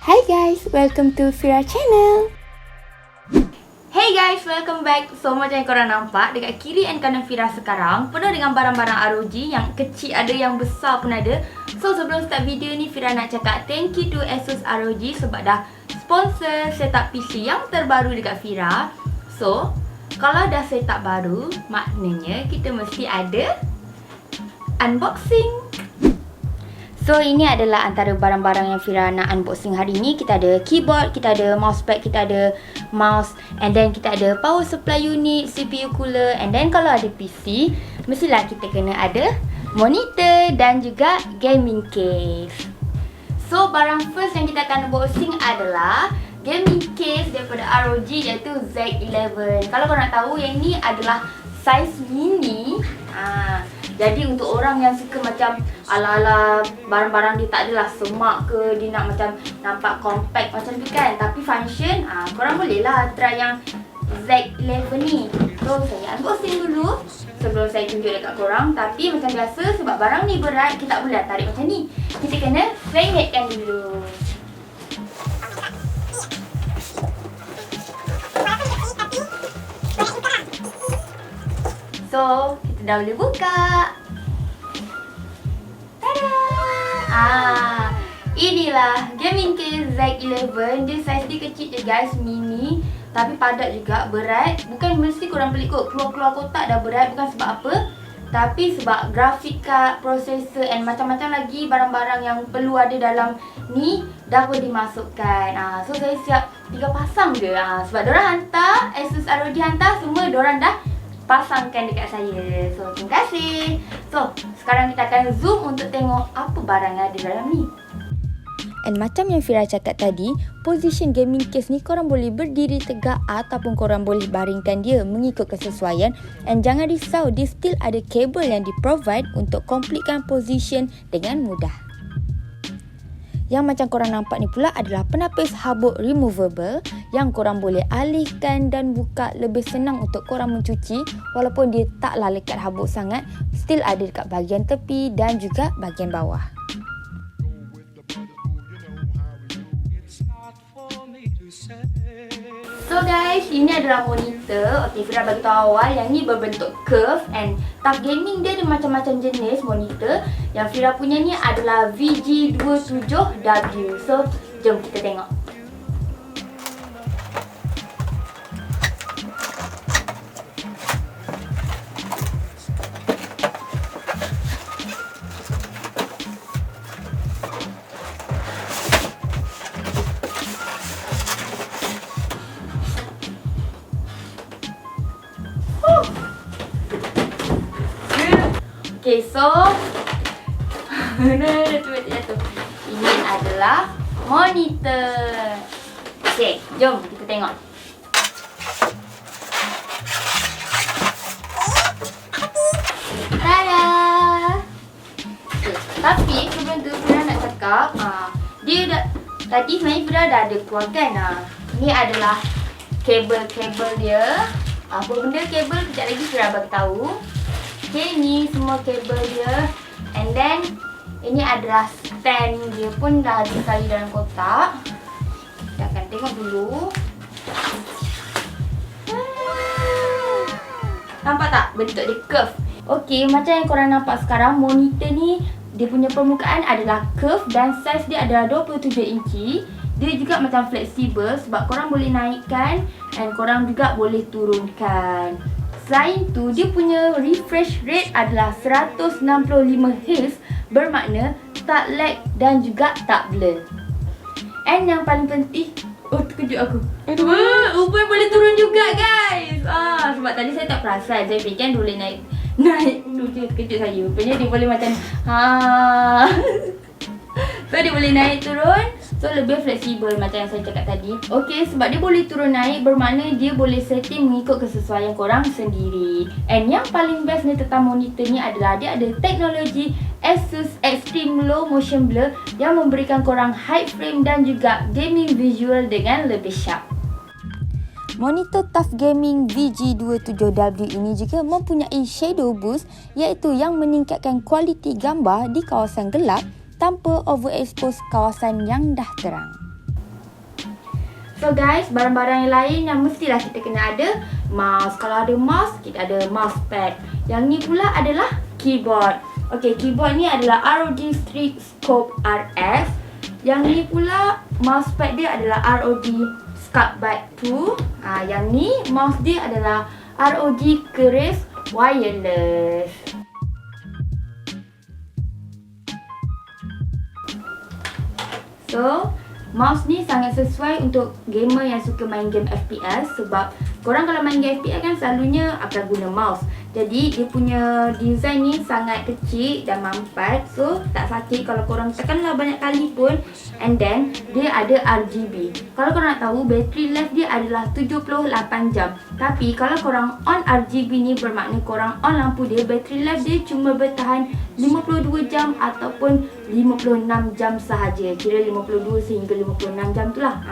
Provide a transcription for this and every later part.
Hi guys, welcome to Fira channel. Hey guys, welcome back. So macam yang korang nampak, dekat kiri and kanan Fira sekarang penuh dengan barang-barang ROG. Yang kecil ada, yang besar pun ada. So sebelum start video ni, Fira nak cakap thank you to Asus ROG sebab dah sponsor setup PC yang terbaru dekat Fira. So kalau dah setup baru, maknanya kita mesti ada unboxing. So ini adalah antara barang-barang yang Fira nak unboxing hari ni. Kita ada keyboard, kita ada mousepad, kita ada mouse, and then kita ada power supply unit, CPU cooler, and then kalau ada PC, mestilah kita kena ada monitor dan juga gaming case. So barang first yang kita akan unboxing adalah gaming case daripada ROG, iaitu Z11. Kalau korang nak tahu, yang ni adalah saiz mini. Jadi untuk orang yang suka macam ala-ala barang-barang dia tak adalah semak ke, dia nak macam nampak compact macam tu kan, tapi function, korang boleh lah try yang Z11 ni. So saya unboxing dulu sebelum saya tunjuk dekat korang. Tapi macam biasa, sebab barang ni berat, kita tak boleh tarik macam ni. Kita kena sengitkan dulu. So kita dah boleh buka. Tada! Inilah gaming case Z11. Dia saiz dia kecil je guys, mini, tapi padat juga, berat. Bukan mesti korang beli kot keluar-keluar kotak dah berat, bukan sebab apa, tapi sebab grafik card, processor, and macam-macam lagi barang-barang yang perlu ada dalam ni dah boleh dimasukkan. So saya siap 3 pasang je. Sebab diorang hantar, Asus ROG hantar, semua diorang dah pasangkan dekat saya. So terima kasih. So sekarang kita akan zoom untuk tengok apa barang yang ada dalam ni. And macam yang Fira cakap tadi, position gaming case ni korang boleh berdiri tegak ataupun korang boleh baringkan dia mengikut kesesuaian. And jangan risau, dia still ada kabel yang di-provide untuk completekan position dengan mudah. Yang macam korang nampak ni pula adalah penapis habuk removable yang korang boleh alihkan dan buka lebih senang untuk korang mencuci. Walaupun dia taklah lekat habuk sangat, still ada dekat bahagian tepi dan juga bahagian bawah. So guys, ini adalah monitor. Okay, Fira bagi tahu awal, yang ni berbentuk curve, and Tough Gaming dia ada macam-macam jenis monitor. Yang Fira punya ni adalah VG27W. So jom kita tengok. Okay, so ini adalah monitor. Okay, jom kita tengok. Tada! Okay, tapi sebelum tu Fira nak cakap, dia dah, tadi sebenarnya Fira dah ada keluarkan. Ini adalah kabel-kabel dia. Apa benda kabel, kejap lagi Fira bagi tahu. Okay, ni semua kabel dia. And then ini adalah stand dia pun dah sekali dalam kotak. Kita akan tengok dulu. Nampak tak bentuk dia curve? Okay, macam yang korang nampak sekarang, monitor ni dia punya permukaan adalah curve dan saiz dia adalah 27 inci. Dia juga macam fleksibel sebab korang boleh naikkan dan korang juga boleh turunkan. Selain tu, dia punya refresh rate adalah 165 Hz, bermakna tak lag dan juga tak blur. And yang paling penting, terkejut aku. Rupanya boleh turun juga guys. Sebab tadi saya tak perasan, saya fikir boleh naik. Terkejut saya. Rupanya dia boleh macam so dia boleh naik turun. So lebih fleksibel macam yang saya cakap tadi. Okay, sebab dia boleh turun naik, bermakna dia boleh setting mengikut kesesuaian korang sendiri. And yang paling best ni tentang monitor ni adalah dia ada teknologi Asus Extreme Low Motion Blur yang memberikan korang high frame dan juga gaming visual dengan lebih sharp. Monitor Tough Gaming VG27W ini juga mempunyai shadow boost, iaitu yang meningkatkan kualiti gambar di kawasan gelap tanpa overexpose kawasan yang dah terang. So guys, barang-barang yang lain yang mestilah kita kena ada mouse. Kalau ada mouse, kita ada mousepad. Yang ni pula adalah keyboard. Okay, keyboard ni adalah ROG Strix Scope RS. Yang ni pula mousepad dia adalah ROG Sculptbyte 2. Yang ni mouse dia adalah ROG Keris Wireless. So, mouse ni sangat sesuai untuk gamer yang suka main game FPS. Sebab korang kalau main game FPS kan selalunya akan guna mouse. Jadi dia punya design ni sangat kecil dan mampat. So tak sakit kalau korang tekanlah banyak kali pun. And then dia ada RGB. Kalau korang nak tahu, battery life dia adalah 78 jam. Tapi kalau korang on RGB ni bermakna korang on lampu dia, battery life dia cuma bertahan 52 jam ataupun 56 jam sahaja. Kira 52 sehingga 56 jam tu lah.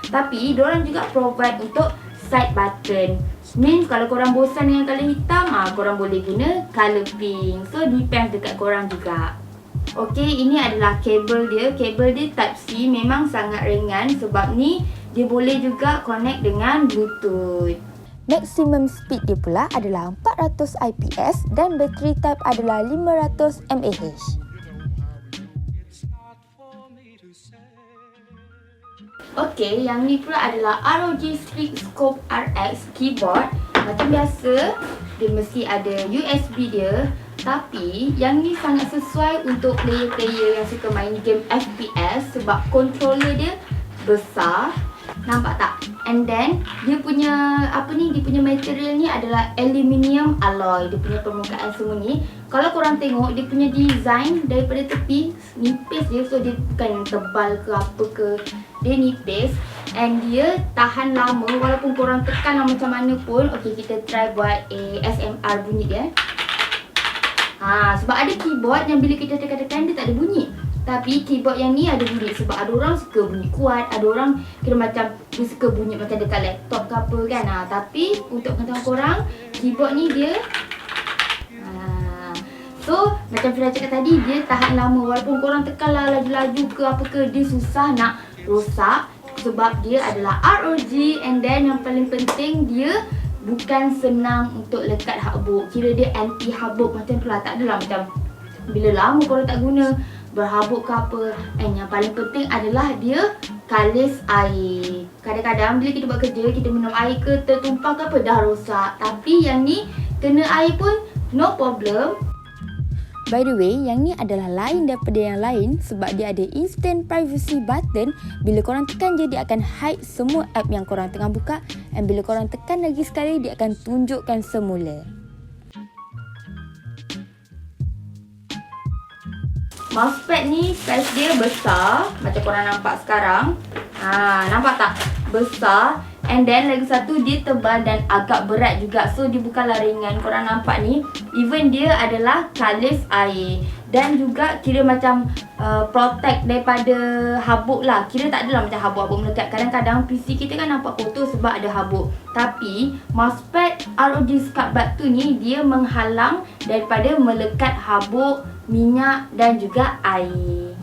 Tapi diorang juga provide untuk side button. Means kalau korang bosan dengan colour hitam, korang boleh guna colour pink. So depends dekat korang juga. Okay, ini adalah kabel dia. Kabel dia Type-C, memang sangat ringan. Sebab ni dia boleh juga connect dengan Bluetooth. Maximum speed dia pula adalah 400 IPS dan battery type adalah 500 mAh. Okay, yang ni pula adalah ROG Strix Scope RX keyboard. Macam biasa, dia mesti ada USB dia. Tapi yang ni sangat sesuai untuk player-player yang suka main game FPS. Sebab controller dia besar. Nampak tak? And then dia punya dia punya material ni adalah aluminium alloy. Dia punya permukaan semua ni, kalau korang tengok dia punya design daripada tepi nipis dia. So dia bukan tebal ke apa ke, dia nipis. And dia tahan lama walaupun korang tekan lah macam mana pun. Okay, kita try buat ASMR bunyi dia. Sebab ada keyboard yang bila kita tekan-tekan dia tak ada bunyi. Tapi keyboard yang ni ada bunyi. Sebab ada orang suka bunyi kuat, ada orang kira macam dia suka bunyi macam dekat laptop ke apa kan. Tapi untuk pengetahuan korang, keyboard ni dia so macam Fira cakap tadi, dia tahan lama. Walaupun korang tekan lah laju-laju ke apa ke, dia susah nak rosak. Sebab dia adalah ROG. And then yang paling penting, dia bukan senang untuk lekat habuk. Kira dia anti habuk macam tu lah. Tak adalah macam bila lama korang tak guna berhabuk ke apa. And yang paling penting adalah dia kalis air. Kadang-kadang bila kita buat kerja, kita minum air ke tertumpah ke apa, dah rosak. Tapi yang ni kena air pun no problem. By the way, yang ni adalah lain daripada yang lain sebab dia ada instant privacy button. Bila korang tekan je, dia akan hide semua app yang korang tengah buka. And bila korang tekan lagi sekali, dia akan tunjukkan semula. Mousepad ni saiz dia besar. Macam korang nampak sekarang. Nampak tak? Besar. And then lagi satu, dia tebal dan agak berat juga. So dia bukanlah ringan. Korang nampak ni, even dia adalah kalis air. Dan juga kira macam protect daripada habuk lah. Kira tak adalah macam habuk-habuk melekat. Kadang-kadang PC kita kan nampak kotor sebab ada habuk. Tapi mousepad ROG Sculptbyte 2 ni, dia menghalang daripada melekat habuk, minyak dan juga air.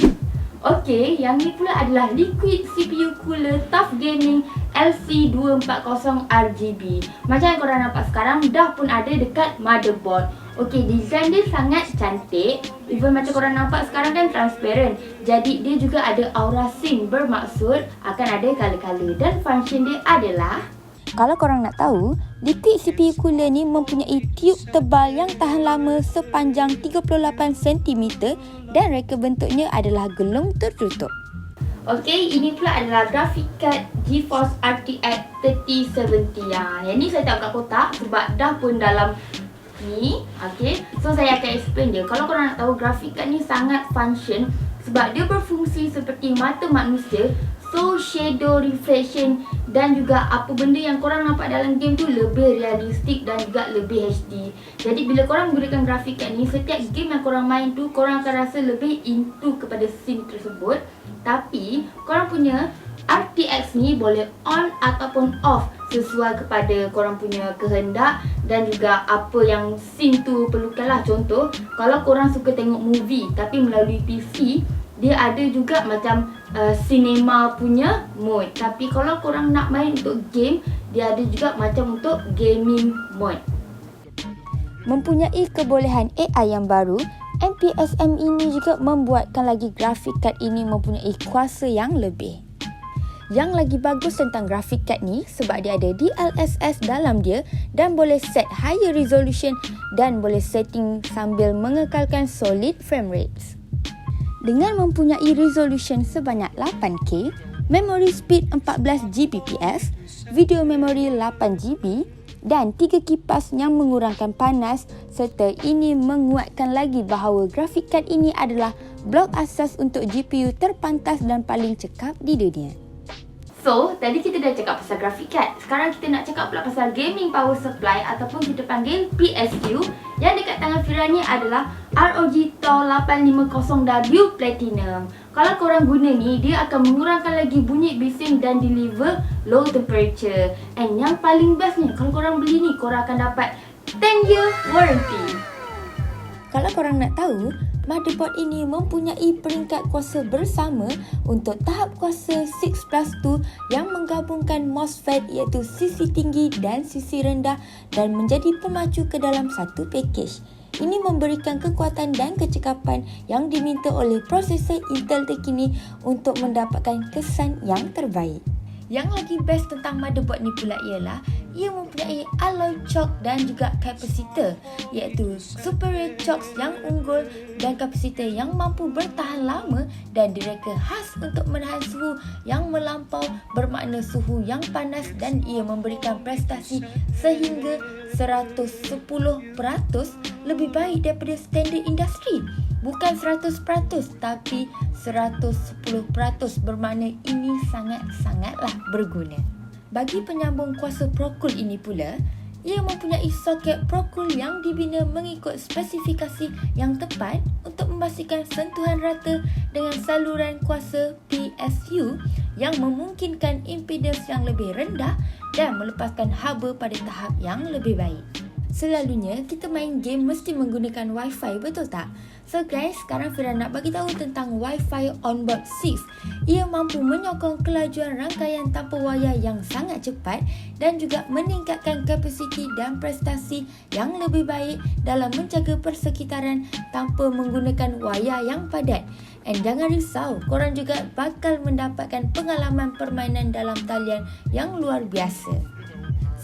Okay, yang ni pula adalah Liquid CPU Cooler Tough Gaming LC240 RGB. Macam yang korang nampak sekarang, dah pun ada dekat motherboard. Okay, design dia sangat cantik. Even macam korang nampak sekarang kan transparent. Jadi dia juga ada aura sync, bermaksud akan ada color-color. Dan function dia adalah, kalau korang nak tahu, Liquid CPU Cooler ni mempunyai tube tebal yang tahan lama sepanjang 38 cm dan reka bentuknya adalah gelung tertutup. okay, ini pula adalah graphic card GeForce RTX 3070. Yang ni saya tak buka kotak sebab dah pun dalam ni. Okay, so saya akan explain dia. Kalau korang nak tahu, graphic card ni sangat function sebab dia berfungsi seperti mata manusia. So shadow, reflection dan juga apa benda yang korang nampak dalam game tu lebih realistik dan juga lebih HD. Jadi bila korang menggunakan grafik card ni, setiap game yang korang main tu, korang akan rasa lebih into kepada scene tersebut. Tapi korang punya RTX ni boleh on ataupun off sesuai kepada korang punya kehendak dan juga apa yang scene tu perlukan lah. Contoh, kalau korang suka tengok movie tapi melalui PC, dia ada juga macam cinema punya mode. Tapi kalau korang nak main untuk game, dia ada juga macam untuk gaming mode. Mempunyai kebolehan AI yang baru, NPSM ini juga membuatkan lagi grafik kad ini mempunyai kuasa yang lebih. Yang lagi bagus tentang grafik kad ni sebab dia ada DLSS dalam dia dan boleh set higher resolution dan boleh setting sambil mengekalkan solid frame rates. Dengan mempunyai resolution sebanyak 8K, memory speed 14Gbps, video memory 8GB dan 3 kipas yang mengurangkan panas serta ini menguatkan lagi bahawa grafik kad ini adalah blok asas untuk GPU terpantas dan paling cekap di dunia. So, tadi kita dah cakap pasal graphic card. Sekarang kita nak cakap pula pasal gaming power supply ataupun kita panggil PSU. Yang dekat tangan Fira ni adalah ROG TOR 850W Platinum. Kalau korang guna ni, dia akan mengurangkan lagi bunyi bising dan deliver low temperature. And yang paling bestnya, kalau korang beli ni, korang akan dapat 10-year warranty. Kalau korang nak tahu, motherboard ini mempunyai peringkat kuasa bersama untuk tahap kuasa 6+2 yang menggabungkan MOSFET iaitu sisi tinggi dan sisi rendah dan menjadi pemacu ke dalam satu package. Ini memberikan kekuatan dan kecekapan yang diminta oleh prosesor Intel terkini untuk mendapatkan kesan yang terbaik. Yang lagi best tentang motherboard ni pula ialah ia mempunyai alloy choke dan juga kapasitor iaitu superior chokes yang unggul dan kapasitor yang mampu bertahan lama dan direka khas untuk menahan suhu yang melampau bermakna suhu yang panas dan ia memberikan prestasi sehingga 110% lebih baik daripada standard industri. Bukan 100% tapi 110% bermakna ini sangat-sangatlah berguna. Bagi penyambung kuasa ProCool ini pula, ia mempunyai soket ProCool yang dibina mengikut spesifikasi yang tepat untuk memastikan sentuhan rata dengan saluran kuasa PSU yang memungkinkan impedans yang lebih rendah dan melepaskan haba pada tahap yang lebih baik. Selalunya kita main game mesti menggunakan Wi-Fi, betul tak? So guys, sekarang Fira nak bagi tahu tentang Wi-Fi Onboard 6. Ia mampu menyokong kelajuan rangkaian tanpa wayar yang sangat cepat dan juga meningkatkan kapasiti dan prestasi yang lebih baik dalam menjaga persekitaran tanpa menggunakan wayar yang padat. And jangan risau, korang juga bakal mendapatkan pengalaman permainan dalam talian yang luar biasa.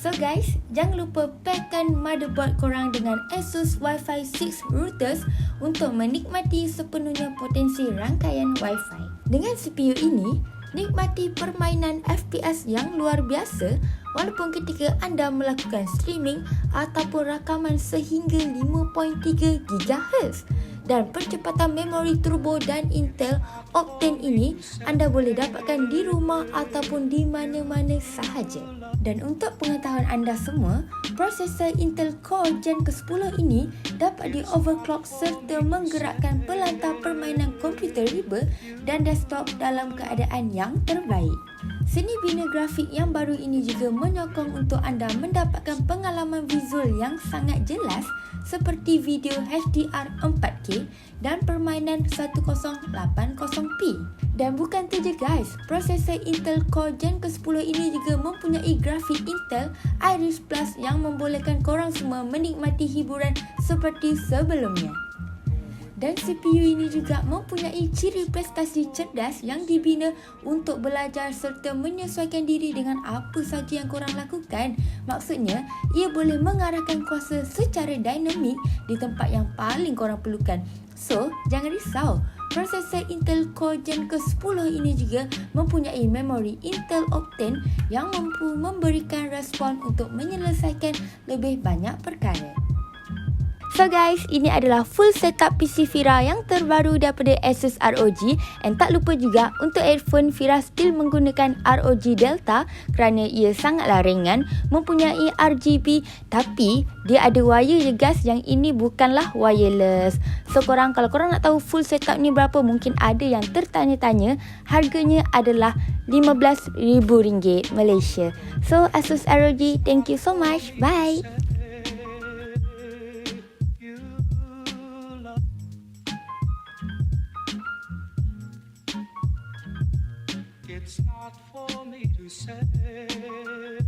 So guys, jangan lupa pairkan motherboard korang dengan Asus Wi-Fi 6 routers untuk menikmati sepenuhnya potensi rangkaian Wi-Fi. Dengan CPU ini, nikmati permainan FPS yang luar biasa walaupun ketika anda melakukan streaming ataupun rakaman sehingga 5.3 GHz. Dan percepatan memori turbo dan Intel Optane ini anda boleh dapatkan di rumah ataupun di mana-mana sahaja. Dan untuk pengetahuan anda semua, prosesor Intel Core Gen ke-10 ini dapat di-overclock serta menggerakkan pelantar permainan komputer riba dan desktop dalam keadaan yang terbaik. Seni bina grafik yang baru ini juga menyokong untuk anda mendapatkan pengalaman visual yang sangat jelas seperti video HDR 4K dan permainan 1080p. Dan bukan tu je guys, prosesor Intel Core Gen ke-10 ini juga mempunyai grafik Intel Iris Plus yang membolehkan korang semua menikmati hiburan seperti sebelumnya. Dan CPU ini juga mempunyai ciri prestasi cerdas yang dibina untuk belajar serta menyesuaikan diri dengan apa saja yang korang lakukan. Maksudnya, ia boleh mengarahkan kuasa secara dinamik di tempat yang paling korang perlukan. So, jangan risau. Prosesor Intel Core Gen ke-10 ini juga mempunyai memori Intel Optane yang mampu memberikan respon untuk menyelesaikan lebih banyak perkara. So guys, ini adalah full setup PC Fira yang terbaru daripada Asus ROG. And tak lupa juga untuk earphone, Fira still menggunakan ROG Delta kerana ia sangatlah ringan, mempunyai RGB tapi dia ada wire je guys, yang ini bukanlah wireless. So korang, kalau korang nak tahu full setup ni berapa, mungkin ada yang tertanya-tanya, harganya adalah RM15,000 Malaysia. So Asus ROG, thank you so much. Bye. It's not for me to say.